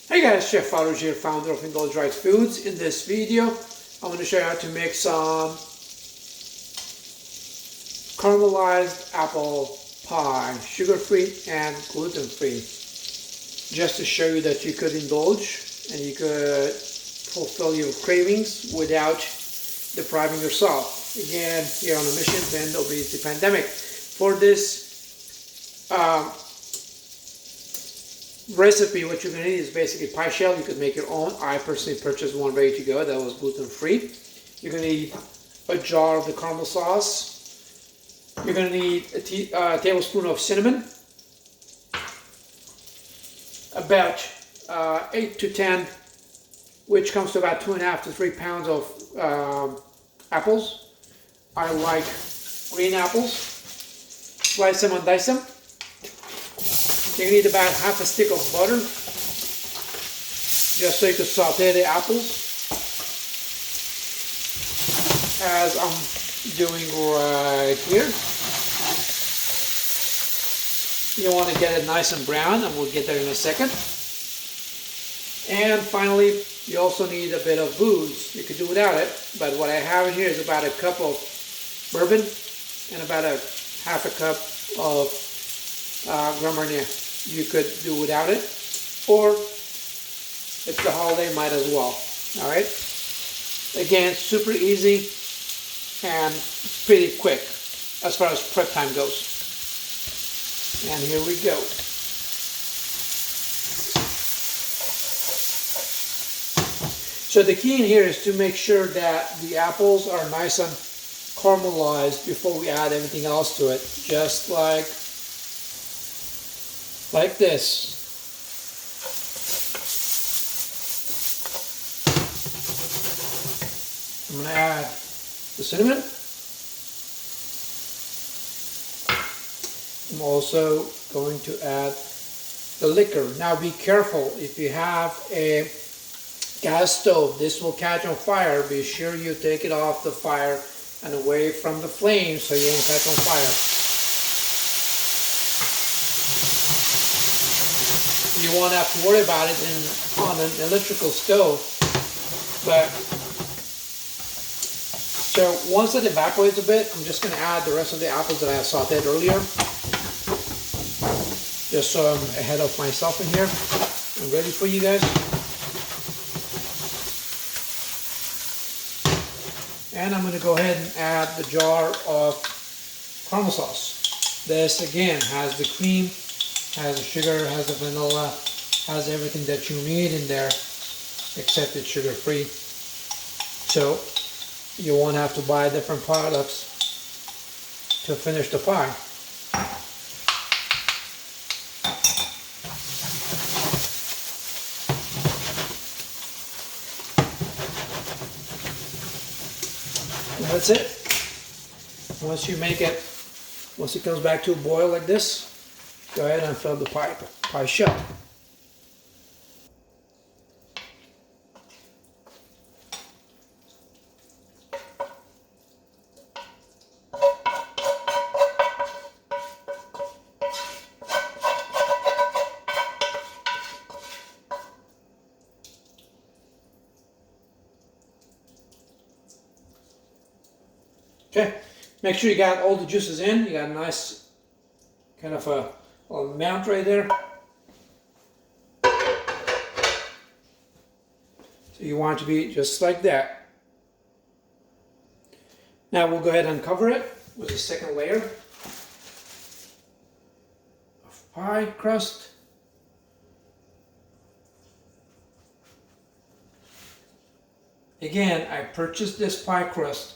Hey guys, Chef Farouj here, founder of Indulge Right Foods. In this video, I'm going to show you how to make some caramelized apple pie, sugar-free and gluten-free. Just to show you that you could indulge and you could fulfill your cravings without depriving yourself. Again, here on a mission to end the obesity pandemic. For this recipe, what you're going to need is basically pie shell. You could make your own. I personally purchased one ready to go that was gluten-free. You're going to need a jar of the caramel sauce. You're going to need a tablespoon of cinnamon, about 8 to 10, which comes to about 2.5 to 3 pounds of apples. I like green apples. Slice them and dice them. You need about half a stick of butter, just so you can saute the apples, as I'm doing right here. You want to get it nice and brown, and we'll get there in a second. And finally, you also need a bit of booze. You could do without it, but what I have in here is about a cup of bourbon and about a half a cup of Grand Marnier. You could do without it, or it's the holiday, might as well. All right. Again, super easy and pretty quick as far as prep time goes. And here we go. So the key in here is to make sure that the apples are nice and caramelized before we add anything else to it. Just like this. I'm going to add the cinnamon. I'm also going to add the liquor. Now be careful, if you have a gas stove, this will catch on fire. Be sure you take it off the fire and away from the flames so you won't catch on fire. You won't have to worry about it on an electrical stove. But so once it evaporates a bit, I'm just going to add the rest of the apples that I have sauteed earlier. Just so I'm ahead of myself in here. I'm ready for you guys. And I'm going to go ahead and add the jar of caramel sauce. This again has the cream, has the sugar, has the vanilla, has everything that you need in there, except it's sugar-free. So you won't have to buy different products to finish the pie. And that's it. Once it comes back to a boil like this, go ahead and fill the pie shell. Okay, make sure you got all the juices in. You got a nice kind of a amount right there. So you want it to be just like that. Now we'll go ahead and cover it with a second layer of pie crust. Again, I purchased this pie crust.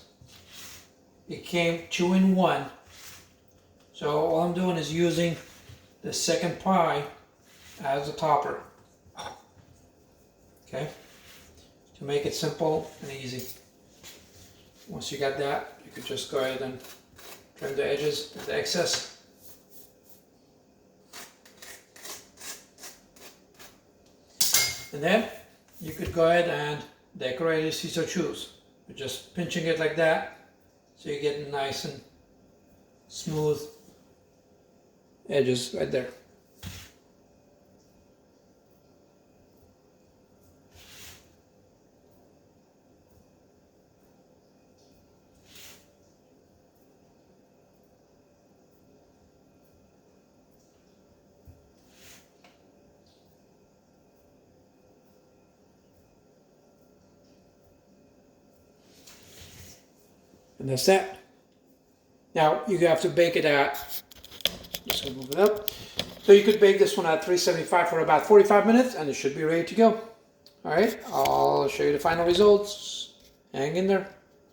It came 2-in-1. So all I'm doing is using the second pie as a topper. Okay? To make it simple and easy. Once you got that, you could just go ahead and trim the edges of the excess. And then you could go ahead and decorate it if you so choose. But just pinching it like that, so you get nice and smooth edges right there. And that's that. Now you have to bake it at, just gonna move it up. So you could bake this one at 375 for about 45 minutes and it should be ready to go. All right, I'll show you the final results. Hang in there.